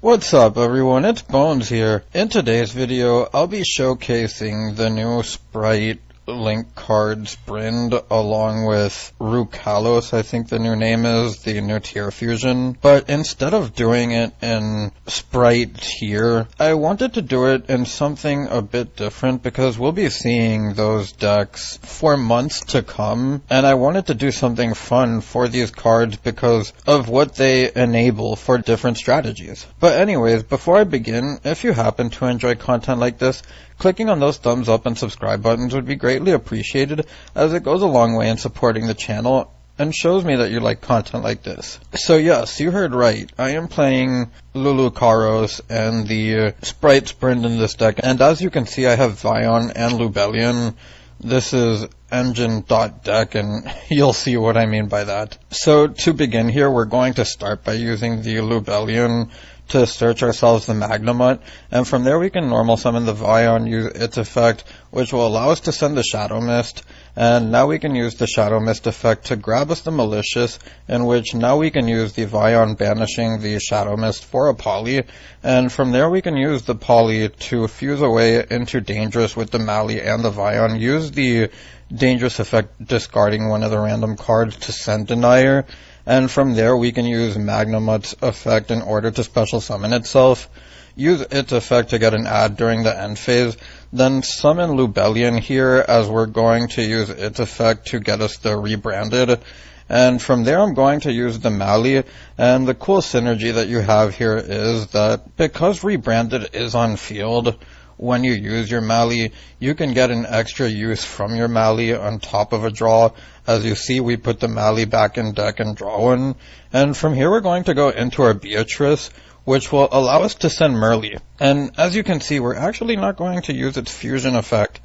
What's up everyone, it's Bones here. In today's video, I'll be showcasing the new Sprite Link card Sprint along with Rukalos, I think the new name is, the new tier fusion. But instead of doing it in Sprite tier, I wanted to do it in something a bit different because we'll be seeing those decks for months to come, and I wanted to do something fun for these cards because of what they enable for different strategies. But anyways, before I begin, if you happen to enjoy content like this, clicking on those thumbs up and subscribe buttons would be greatly appreciated, as it goes a long way in supporting the channel and shows me that you like content like this. So yes, you heard right. I am playing Lulukaros and the Sprite Sprint in this deck, and as you can see I have Vion and Lubellion. This is Engine.Deck, and you'll see what I mean by that. So to begin here, we're going to start by using the Lubellion to search ourselves the Magnamut, and from there we can normal summon the Vion, use its effect, which will allow us to send the Shadow Mist, and now we can use the Shadow Mist effect to grab us the Malicious, in which now we can use the Vion banishing the Shadow Mist for a Poly, and from there we can use the Poly to fuse away into Dangerous with the Mali and the Vion, use the Dangerous effect discarding one of the random cards to send Denier, and from there we can use Magnamut's effect in order to special summon itself, use its effect to get an ad during the end phase, then summon Lubellion here as we're going to use its effect to get us the rebranded, and from there I'm going to use the Mali, and the cool synergy that you have here is that because rebranded is on field, when you use your Mali, you can get an extra use from your Mali on top of a draw. As you see, we put the Mali back in deck and draw one. And from here we're going to go into our Beatrice, which will allow us to send Merly. And as you can see, we're actually not going to use its fusion effect,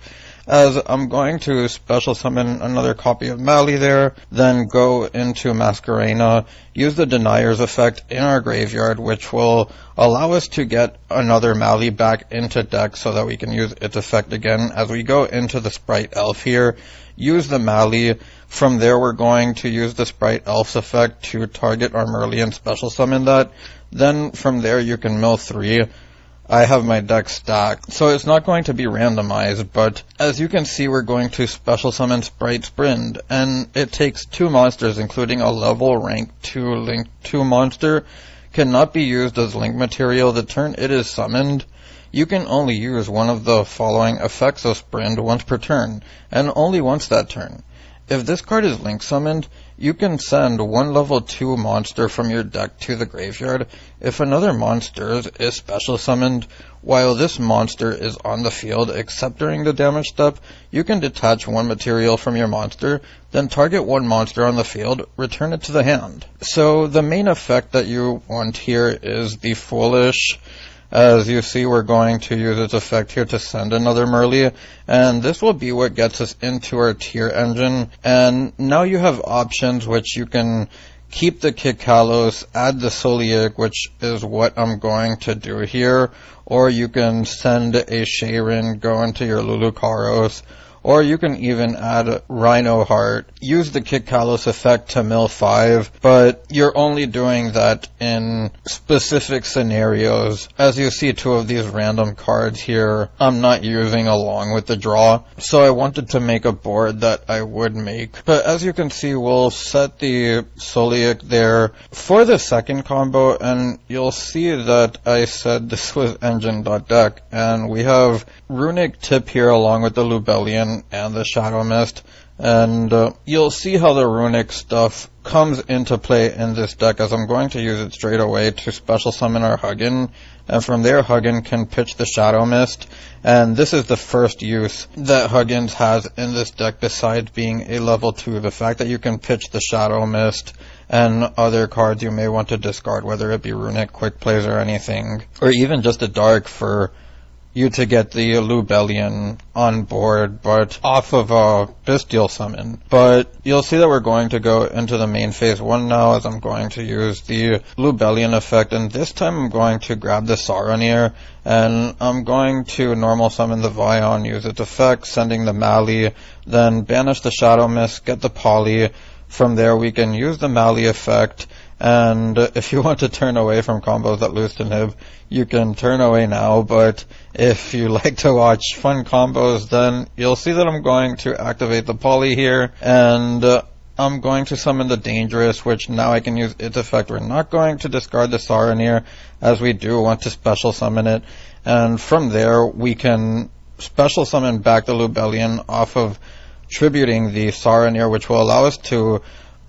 as I'm going to special summon another copy of Mali there, then go into Masquerena, use the Denier's effect in our graveyard, which will allow us to get another Mali back into deck so that we can use its effect again. As we go into the Sprite Elf here, use the Mali. From there we're going to use the Sprite Elf's effect to target our Merly and special summon that. Then from there you can mill 3. I have my deck stacked, so it's not going to be randomized, but as you can see we're going to special summon Sprite Sprint, and it takes 2 monsters, including a level rank 2 Link 2 monster, cannot be used as link material the turn it is summoned. You can only use one of the following effects of Sprint once per turn, and only once that turn. If this card is link summoned, you can send one level 2 monster from your deck to the graveyard. If another monster is special summoned while this monster is on the field except during the damage step, you can detach one material from your monster, then target one monster on the field, return it to the hand. So the main effect that you want here is the Foolish. As you see, we're going to use its effect here to send another Merly, and this will be what gets us into our tier engine. And now you have options which you can keep the Kikalos, add the Solic, which is what I'm going to do here, or you can send a Sharon, go into your Lulukaros, or you can even add Rhino Heart, use the Kikalos effect to mill 5, but you're only doing that in specific scenarios. As you see, 2 of these random cards here I'm not using along with the draw, so I wanted to make a board that I would make. But as you can see, we'll set the Solic there for the second combo, and you'll see that I said this was Engine.Deck, and we have Runic Tip here along with the Lubellion and the Shadow Mist, and you'll see how the Runic stuff comes into play in this deck, as I'm going to use it straight away to special summon our Huggin, and from there Huggin can pitch the Shadow Mist, and this is the first use that Huggins has in this deck besides being a level 2, the fact that you can pitch the Shadow Mist and other cards you may want to discard, whether it be Runic, Quick Plays or anything, or even just a Dark for you to get the Lubellion on board, but off of a Bestial summon. But you'll see that we're going to go into the main phase 1 now, as I'm going to use the Lubellion effect, and this time I'm going to grab the Saronir, and I'm going to normal summon the Vion, use its effect, sending the Mali, then banish the Shadow Mist, get the Poly. From there we can use the Mali effect, And if you want to turn away from combos that lose to Nib, you can turn away now, but if you like to watch fun combos, then you'll see that I'm going to activate the Poly here, and I'm going to summon the Dangerous, which now I can use its effect. We're not going to discard the Saronir, as we do want to special summon it, and from there we can special summon back the Lubellion off of tributing the Saronir, which will allow us to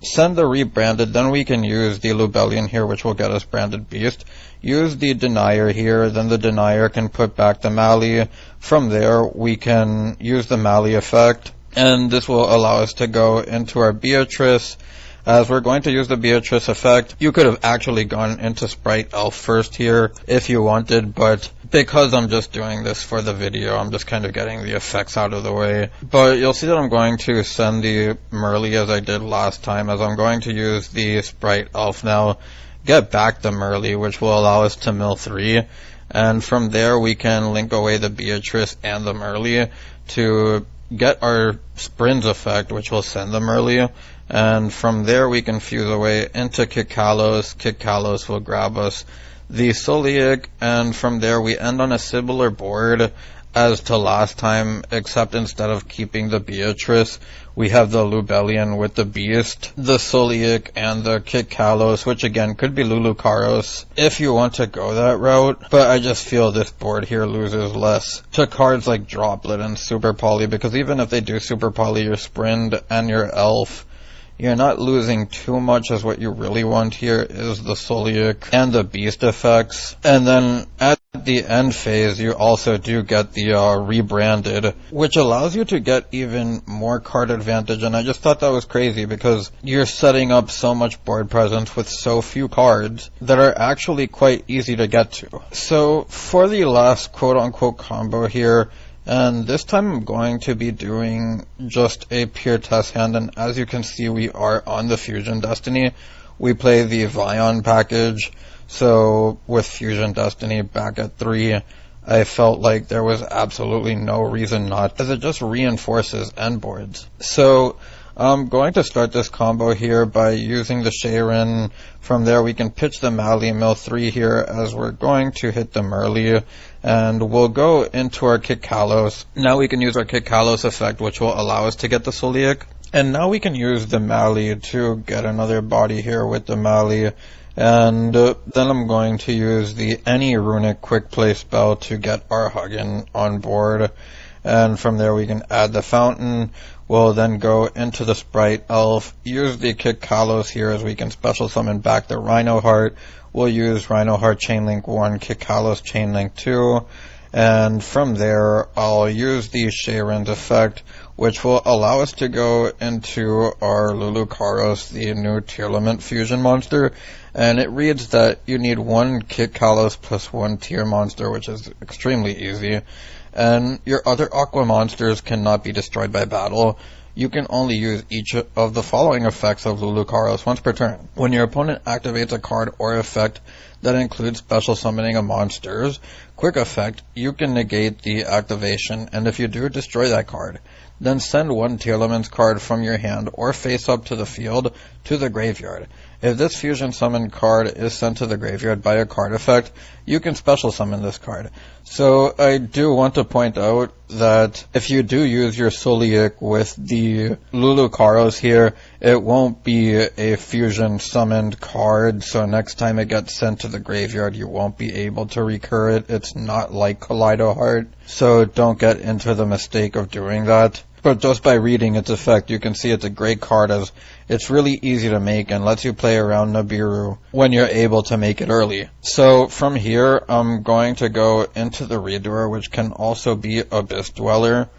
send the rebranded. Then we can use the Lubellion here, which will get us branded Beast. Use the Denier here, then the Denier can put back the Mali. From there we can use the Mali effect, and this will allow us to go into our Beatrice. As we're going to use the Beatrice effect, you could have actually gone into Sprite Elf first here if you wanted, but because I'm just doing this for the video, I'm just kind of getting the effects out of the way. But you'll see that I'm going to send the Merly as I did last time, as I'm going to use the Sprite Elf now, get back the Merly, which will allow us to mill 3, and from there we can link away the Beatrice and the Merly to get our Sprinz effect, which will send the Merly, and from there we can fuse away into Kikalos. Kikalos will grab us the Solic, and from there we end on a similar board as to last time, except instead of keeping the Beatrice, we have the Lubellion with the Beast, the Solic, and the Kikalos, which again could be Lulukaros if you want to go that route, but I just feel this board here loses less to cards like Droplet and Super Poly, because even if they do Super Poly your Sprind and your Elf, you're not losing too much, as what you really want here is the Solic and the Beast effects. And then at the end phase, you also do get the rebranded, which allows you to get even more card advantage. And I just thought that was crazy, because you're setting up so much board presence with so few cards that are actually quite easy to get to. So for the last quote-unquote combo here, and this time I'm going to be doing just a pure test hand, and as you can see we are on the Fusion Destiny. We play the Vion package, so with Fusion Destiny back at 3, I felt like there was absolutely no reason not, as it just reinforces end boards. So I'm going to start this combo here by using the Sharon. From there we can pitch the Mali, mill 3 here, as we're going to hit the Merly, and we'll go into our Kikalos. Now we can use our Kikalos effect, which will allow us to get the Solic. And now we can use the Mali to get another body here with the Mali. And then I'm going to use the Any Runic Quick Play spell to get our Huggin on board. And from there we can add the Fountain. We'll then go into the Sprite Elf, use the Kikalos here, as we can special summon back the Rhino Heart. We'll use Rhino Heart Chainlink 1, Kikalos Chainlink 2, and from there I'll use the Sharon's effect, which will allow us to go into our Lulukaros, the new Tearlament fusion monster, and it reads that you need 1 Kikalos plus 1 Tear monster, which is extremely easy, and your other Aqua monsters cannot be destroyed by battle. You can only use each of the following effects of Lulukaros once per turn. When your opponent activates a card or effect that includes special summoning of monsters, quick effect, you can negate the activation, and if you do, destroy that card. Then send 1 Tearlaments card from your hand or face up to the field to the graveyard. If this fusion summon card is sent to the graveyard by a card effect, you can special summon this card. So I do want to point out that if you do use your Solic with the Lulukaros here, it won't be a fusion summoned card, so next time it gets sent to the graveyard you won't be able to recur it. It's not like Kaleido Heart, so don't get into the mistake of doing that. But just by reading its effect, you can see it's a great card, as it's really easy to make and lets you play around Nibiru when you're able to make it early. So from here, I'm going to go into the Redoer, which can also be Abyss Dweller.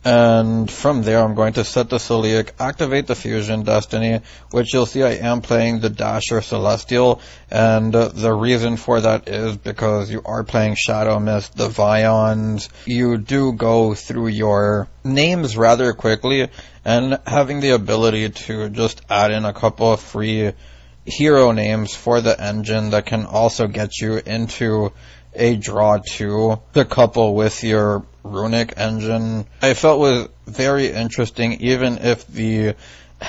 And from there, I'm going to set the Solic, activate the Fusion Destiny, which you'll see I am playing the Dasher Celestial, and the reason for that is because you are playing Shadow Mist, the Vions. You do go through your names rather quickly, and having the ability to just add in a couple of free hero names for the engine that can also get you into a draw 2 to couple with your runic engine, I felt was very interesting, even if the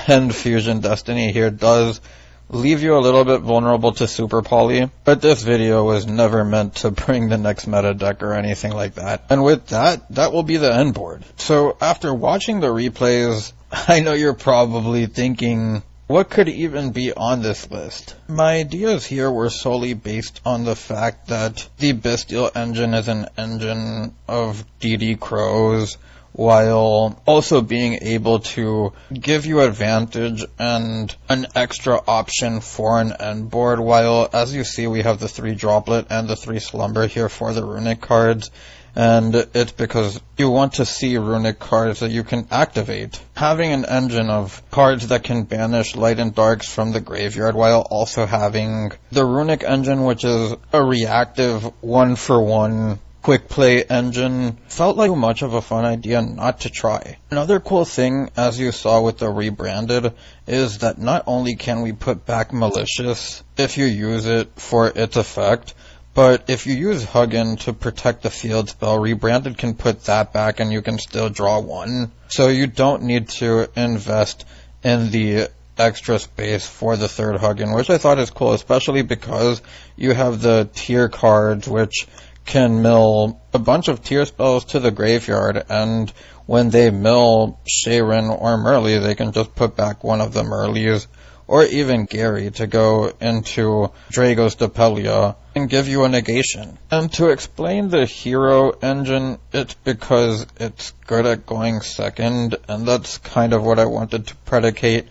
end Fusion Destiny here does leave you a little bit vulnerable to super poly, but this video was never meant to bring the next meta deck or anything like that. And with that, that will be the end board. So after watching the replays, I know you're probably thinking, what could even be on this list? My ideas here were solely based on the fact that the Bestial engine is an engine of DD Crows, while also being able to give you advantage and an extra option for an end board, while as you see we have the 3 Droplet and the 3 Slumber here for the runic cards, and it's because you want to see runic cards that you can activate. Having an engine of cards that can banish light and darks from the graveyard, while also having the runic engine, which is a reactive 1-for-1 quick play engine, felt like too much of a fun idea not to try. Another cool thing, as you saw with the rebranded, is that not only can we put back Malicious if you use it for its effect, but if you use Huggin to protect the field spell, rebranded can put that back and you can still draw 1. So you don't need to invest in the extra space for the 3rd Huggin, which I thought is cool, especially because you have the tier cards which can mill a bunch of tier spells to the graveyard, and when they mill Sharon or Merly, they can just put back one of the Merlies, or even Gary, to go into Dragos Depelia and give you a negation. And to explain the hero engine, it's because it's good at going second, and that's kind of what I wanted to predicate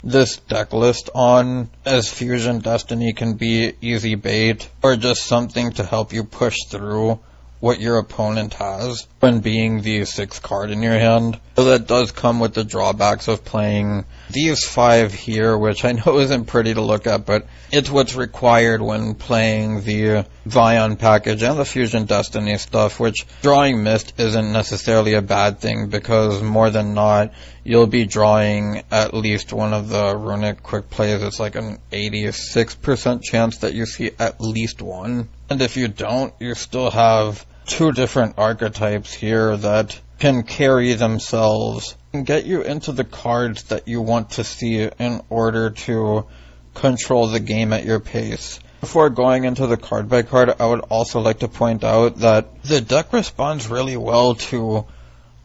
this deck list on, as Fusion Destiny can be easy bait, or just something to help you push through what your opponent has when being the 6th card in your hand. So that does come with the drawbacks of playing these 5 here, which I know isn't pretty to look at, but it's what's required when playing the Vion package and the Fusion Destiny stuff, which drawing Mist isn't necessarily a bad thing, because more than not, you'll be drawing at least one of the runic quick plays. It's like an 86% chance that you see at least one. And if you don't, you still have 2 different archetypes here that can carry themselves and get you into the cards that you want to see in order to control the game at your pace. Before going into the card by card, I would also like to point out that the deck responds really well to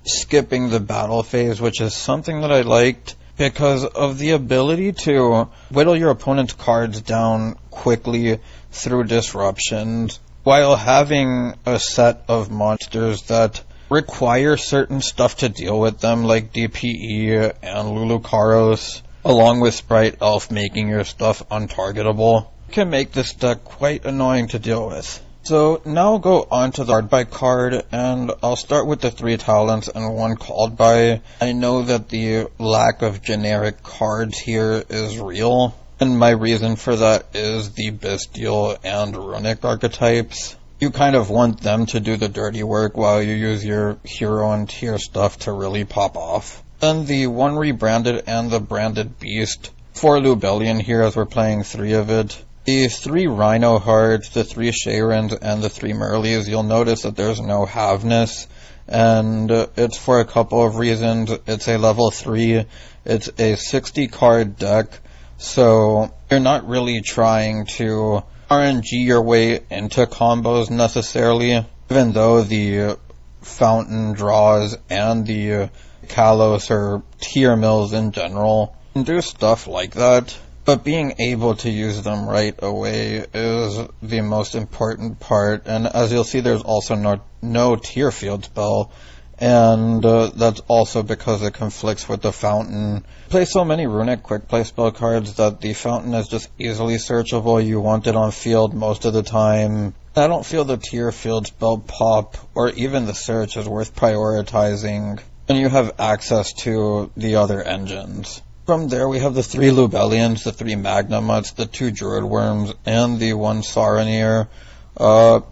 skipping the battle phase, which is something that I liked because of the ability to whittle your opponent's cards down quickly through disruptions, while having a set of monsters that require certain stuff to deal with them, like DPE and Lulukaros, along with Sprite Elf making your stuff untargetable, can make this deck quite annoying to deal with. So now go on to the card by card, and I'll start with the 3 talents and 1 called by. I know that the lack of generic cards here is real, and my reason for that is the Bestial and Runic archetypes. You kind of want them to do the dirty work while you use your hero and tier stuff to really pop off. Then the 1 rebranded and the branded beast for Lubellion here, as we're playing 3 of it. The 3 Rhino Hearts, the 3 Sharons, and the 3 Merlies, you'll notice that there's no Haveness, and it's for a couple of reasons. It's a level 3, it's a 60 card deck, so you're not really trying to RNG your way into combos necessarily, even though the Fountain draws and the Kalos or tier mills in general can do stuff like that. But being able to use them right away is the most important part, and as you'll see, there's also no tier field spell, and that's also because it conflicts with the Fountain. Play so many runic quick play spell cards that the Fountain is just easily searchable. You want it on field most of the time. I don't feel the tier field spell pop or even the search is worth prioritizing when you have access to the other engines. From there, we have the 3 Lubellions, the 3 Magnamuts, the 2 Druid Worms, and the 1 Saronir.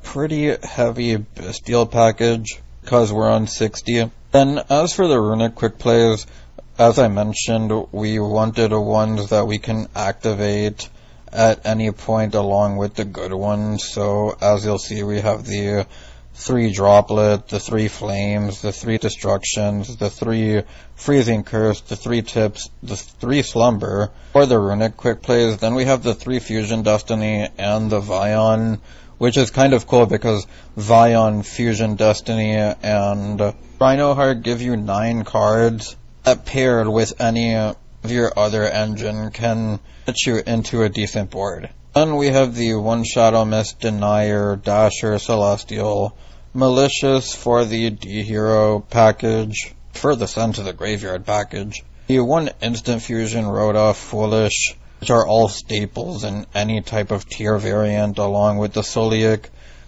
Pretty heavy Bestial package, because we're on 60. Then, as for the runic quick plays, as I mentioned, we wanted ones that we can activate at any point along with the good ones. So, as you'll see, we have the 3 Droplet, the 3 Flames, the 3 Destructions, the 3 Freezing Curse, the 3 Tips, the 3 Slumber, or the Runic Quick Plays. Then we have the 3 Fusion Destiny and the Vion, which is kind of cool because Vion, Fusion Destiny, and Rhinoheart give you 9 cards that paired with any of your other engine can get you into a decent board. Then we have the 1 Shadow Mist, Denier, Dasher, Celestial, Malicious for the D-Hero package, for the Send to the Graveyard package, the 1 Instant Fusion, Rhoda, Foolish, which are all staples in any type of tier variant, along with the Solic,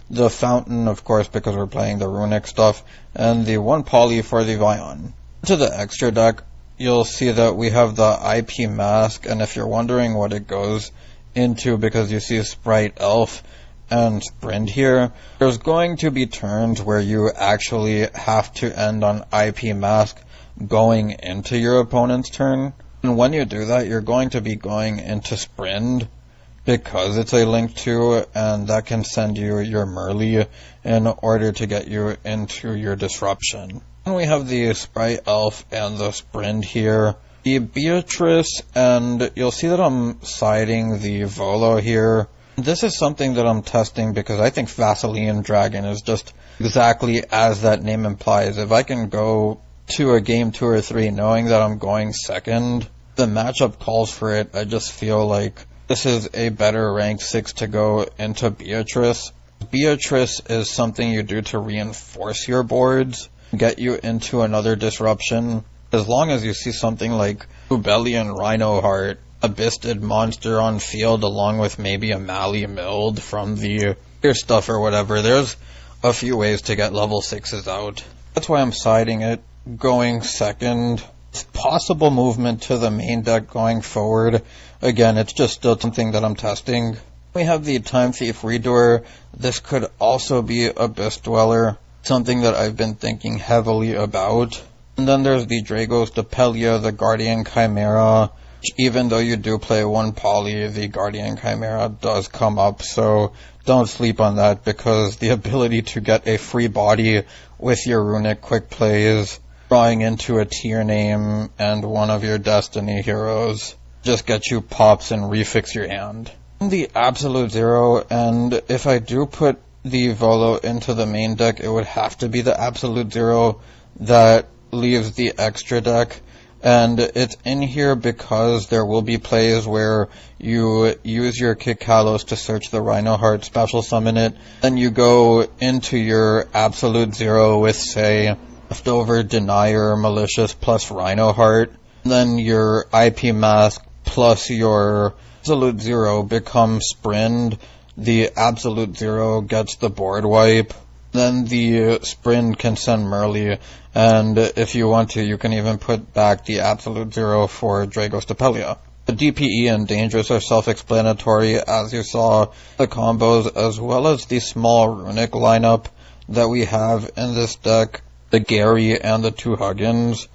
the Fountain, of course, because we're playing the Runic stuff, and the 1 Poly for the Vion. To the extra deck, you'll see that we have the IP Mask, and if you're wondering what it goes into because you see Sprite, Elf, and Sprint here, there's going to be turns where you actually have to end on IP Mask going into your opponent's turn. And when you do that, you're going to be going into Sprint because it's a Link 2, and that can send you your Merly in order to get you into your Disruption. And we have the Sprite, Elf, and the Sprint here. The Beatrice, and you'll see that I'm siding the Volo here. This is something that I'm testing because I think Vaseline Dragon is just exactly as that name implies. If I can go to a game 2 or 3 knowing that I'm going second, the matchup calls for it. I just feel like this is a better rank 6 to go into Beatrice. Beatrice is something you do to reinforce your boards, get you into another disruption. As long as you see something like Ubellion Rhinoheart, a Bisted monster on field along with maybe a Mali Mild from the your stuff or whatever, there's a few ways to get level 6s out. That's why I'm siding it, going second. It's possible movement to the main deck going forward. Again, it's just still something that I'm testing. We have the Time Thief Redoer. This could also be Abyss Dweller, something that I've been thinking heavily about. And then there's the Dragos-Depelia, the Guardian Chimera. Even though you do play 1 Poly, the Guardian Chimera does come up, so don't sleep on that, because the ability to get a free body with your Runic Quick Plays, drawing into a tier name and one of your Destiny heroes, just get you pops and refix your hand. The Absolute Zero, and if I do put the Volo into the main deck, it would have to be the Absolute Zero that leaves the extra deck. And it's in here because there will be plays where you use your Kikalos to search the Rhinoheart, special summon it, then you go into your Absolute Zero with, say, leftover Denier, Malicious plus Rhinoheart. Then your IP Mask plus your Absolute Zero becomes Sprint. The Absolute Zero gets the board wipe. Then the Sprint can send Merly, and if you want to, you can even put back the Absolute Zero for Dragos-Depelia. The DPE and Dangerous are self-explanatory, as you saw the combos, as well as the small Runic lineup that we have in this deck, the Gary and the 2 Huggins.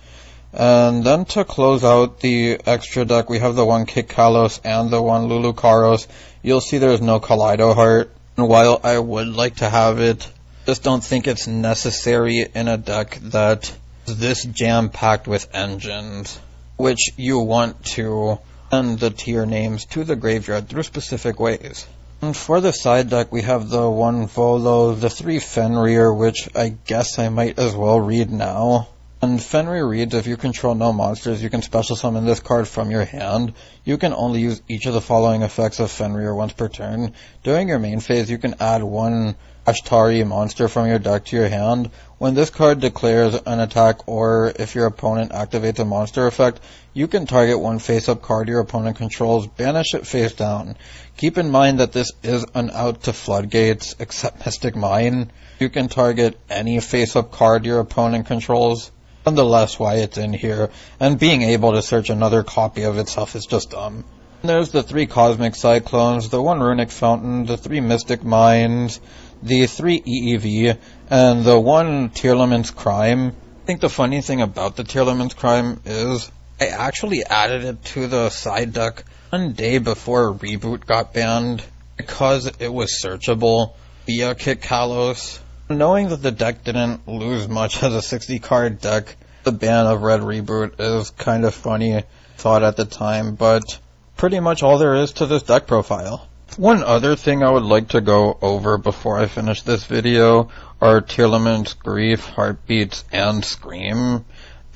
And then to close out the extra deck, we have the 1 Kikalos and the 1 Lulukaros. You'll see there's no Kaleido Heart, and while I would like to have it, just don't think it's necessary in a deck that is this jam-packed with engines, which you want to send the tier names to the graveyard through specific ways. And for the side deck, we have the 1 Volo, the 3 Fenrir, which I guess I might as well read now. And Fenrir reads, if you control no monsters, you can special summon this card from your hand. You can only use each of the following effects of Fenrir once per turn. During your main phase, you can add 1 Ashtari monster from your deck to your hand. When this card declares an attack, or if your opponent activates a monster effect, you can target 1 face-up card your opponent controls, banish it face down. Keep in mind that this is an out to Floodgates, except Mystic Mine. You can target any face-up card your opponent controls. Nonetheless, why it's in here, and being able to search another copy of itself is just dumb. And there's the 3 Cosmic Cyclones, the 1 Runic Fountain, the 3 Mystic Mines, the 3 EEV, and the 1 Tearlament's Crime. I think the funny thing about the Tearlament's Crime is I actually added it to the side deck one day before Reboot got banned because it was searchable via Kikalos. Knowing that the deck didn't lose much as a 60 card deck, the ban of Red Reboot is kind of funny thought at the time, but pretty much all there is to this deck profile. One other thing I would like to go over before I finish this video are Tearlament's Grief, Heartbeats, and Scream.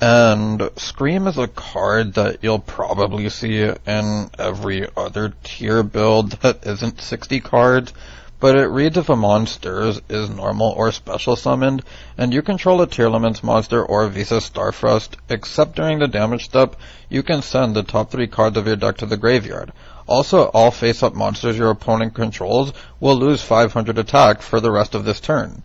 And Scream is a card that you'll probably see in every other tier build that isn't 60 cards, but it reads if a monster is normal or special summoned, and you control a Tearlament's monster or Visa Starfrost, except during the damage step, you can send the top 3 cards of your deck to the graveyard. Also, all face-up monsters your opponent controls will lose 500 attack for the rest of this turn.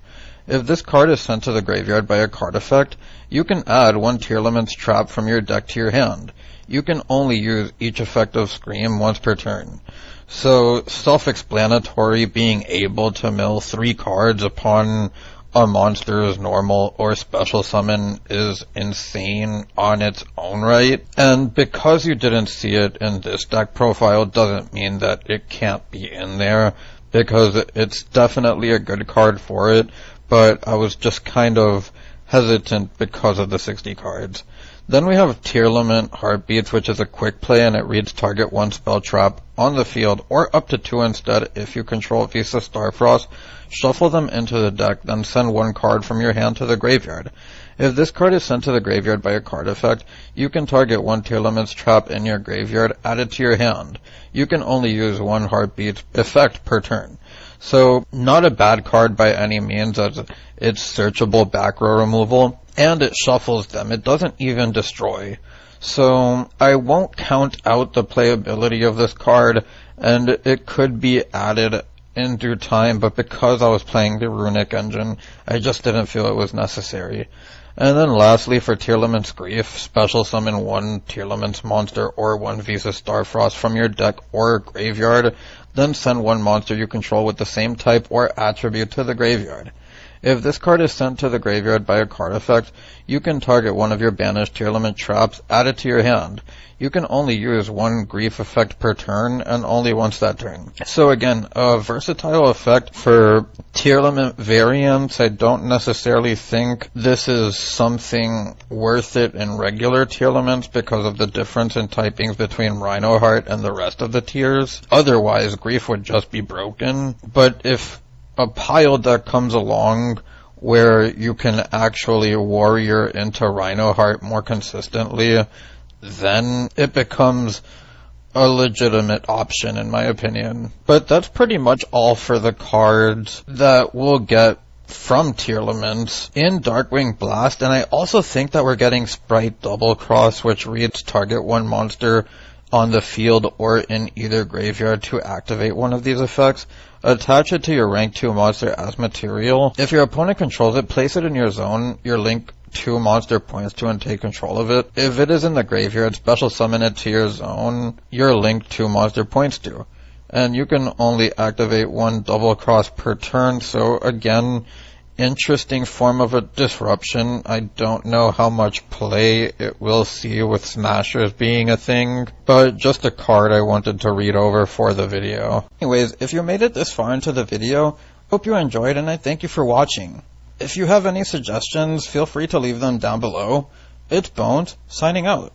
If this card is sent to the graveyard by a card effect, you can add 1 Tearlament's Trap from your deck to your hand. You can only use each effect of Scream once per turn. So, self-explanatory, being able to mill 3 cards upon a monster's normal or special summon is insane on its own right. And because you didn't see it in this deck profile doesn't mean that it can't be in there, because it's definitely a good card for it, but I was just kind of hesitant because of the 60 cards. Then we have Tearlament Heartbeats, which is a quick play, and it reads target 1 spell trap on the field, or up to 2 instead if you control Visa Starfrost. Shuffle them into the deck, then send 1 card from your hand to the graveyard. If this card is sent to the graveyard by a card effect, you can target 1 Tearlament's Trap in your graveyard, add it to your hand. You can only use 1 Heartbeat effect per turn. So, not a bad card by any means, as it's searchable back row removal, and it shuffles them. It doesn't even destroy. So, I won't count out the playability of this card, and it could be added in due time, but because I was playing the Runic engine, I just didn't feel it was necessary. And then lastly, for Tearlament's Grief, special summon 1 Tearlament's monster or 1 Visa Starfrost from your deck or graveyard, then send 1 monster you control with the same type or attribute to the graveyard. If this card is sent to the graveyard by a card effect, you can target 1 of your banished Tearlament traps, add it to your hand. You can only use 1 grief effect per turn, and only once that turn. So again, a versatile effect for Tearlament variants. I don't necessarily think this is something worth it in regular Tearlaments because of the difference in typings between Rhinoheart and the rest of the tiers. Otherwise, grief would just be broken. But if a pile deck comes along where you can actually warrior into Rhinoheart more consistently, then it becomes a legitimate option in my opinion. But that's pretty much all for the cards that we'll get from Tearlaments in Darkwing Blast, and I also think that we're getting Sprite Double Cross, which reads target 1 monster on the field or in either graveyard to activate 1 of these effects. Attach it to your rank 2 monster as material. If your opponent controls it, place it in your zone. Your link 2 monster points to and take control of it. If it is in the graveyard, special summon it to your zone. Your link 2 monster points to. And you can only activate 1 double cross per turn, so again, interesting form of a disruption. I don't know how much play it will see with Smashers being a thing, but just a card I wanted to read over for the video. Anyways, if you made it this far into the video, hope you enjoyed and I thank you for watching. If you have any suggestions, feel free to leave them down below. It's Bones, signing out.